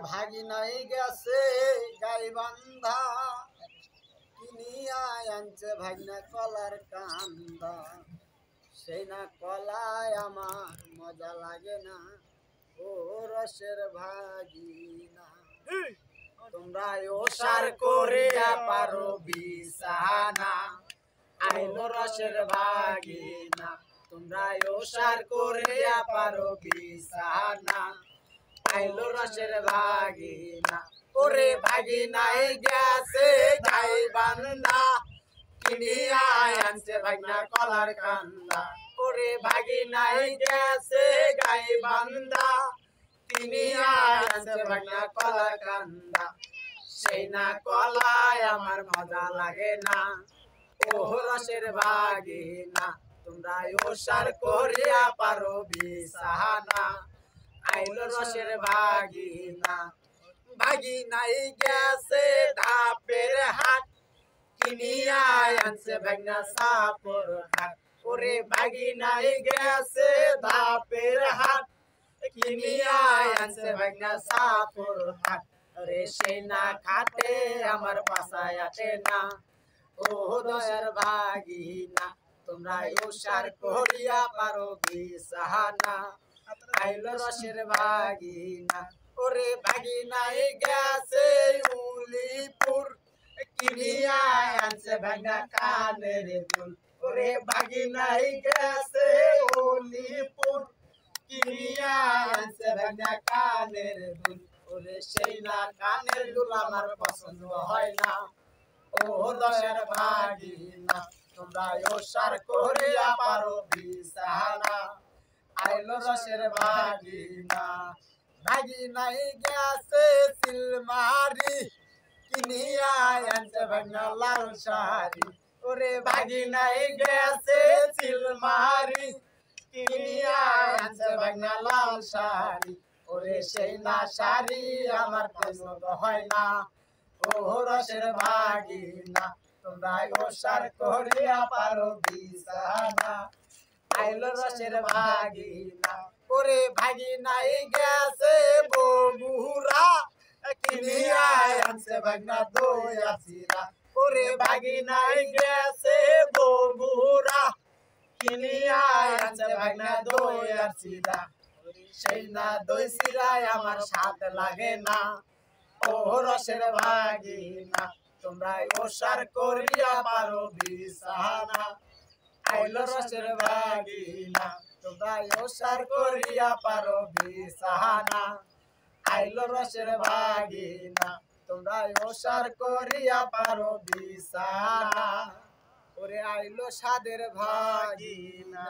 ভাগিনাই গেছে গাইবান্ধা কিনিয়া আনছে ভাগিনা কলার কান্দা সেই না কলায় আমার মজা লাগে না ও রসের ভাগিনা তোমরা ওসার করিয়া পারো বিছানা আইলো রসের ভাগিনা তোমরা ওসার করিয়া পারো বিছানা আইলো রসের ভাগিনা ওরে ভাগিনাই গেছে গাইবান্ধা কিনিয়া আনছে ভাগিনা কলার কান্দা ওরে ভাগিনাই গেছে গাইবান্ধা কিনিয়া আনছে ভাগিনা কলার কান্দা সেই না কলায় আমার মজা লাগে না ও রসের ভাগিনা তোমরা ওসার করিয়া পারো বিছানা আইলো রসের ভাগিনা ভাগিনাই গেছে ধাপের হাট কিনিয়া আনছে ভাগিনা সাপর হাট ওরে ভাগিনাই গেছে ধাপের হাট কিনিয়া আনছে ভাগিনা সাপর হাট রে সেই না খাটে আমার পাশায় আটে না ও দয়ার ভাগিনা তোমরা ওসার করিয়া পারো বিছানা আইলো রসের ভাগিনা ওরে ভাগিনাই গেছে উলিপুর কিনিয়া আনছে ভাগিনা কানের দুল ওরে ভাগিনাই গেছে উলিপুর কিনিয়া আনছে ভাগিনা কানের দুল ওরে সেই না কানের দুল আমার পছন্দ হয় না ও দয়ার ভাগিনা তোমরা ওসার করিয়া পারো বিছানা আইলো রসের ভাগিনা ভাগিনাই গেছে সিলমারি কিনিয়া আনছে ভাগিনা লাল শাড়ি ওরে ভাগিনাই গেছে সিলমারি কিনিয়া আনছে ভাগিনা লাল শাড়ি ওরে সেই না শাড়ি আমার পছন্দ হয় না ও রসের ভাগিনা তোমরা ওসার করিয়া পারো বিছানা আইলো রসের ভাগিনা ওরে ভাগিনাই গেছে বগুড়া কিনিয়া আনছে ভাগিনা দই চিরা ওরে ভাগিনাই গেছে বগুড়া কিনিয়া আনছে ভাগিনা দই চিরা সেই না দই চিরায় আমার স্বাদ লাগে না ও রসের ভাগিনা তোমরা ওসার করিয়া পারো বিছানা আইলো রসের ভাগিনা তোমরা ওসার করিয়া পারো বিছানা আইলো রসের ভাগিনা তোমরা ওসার করিয়া পারো বিছানা ওরে আইলো সাদের ভাগিনা।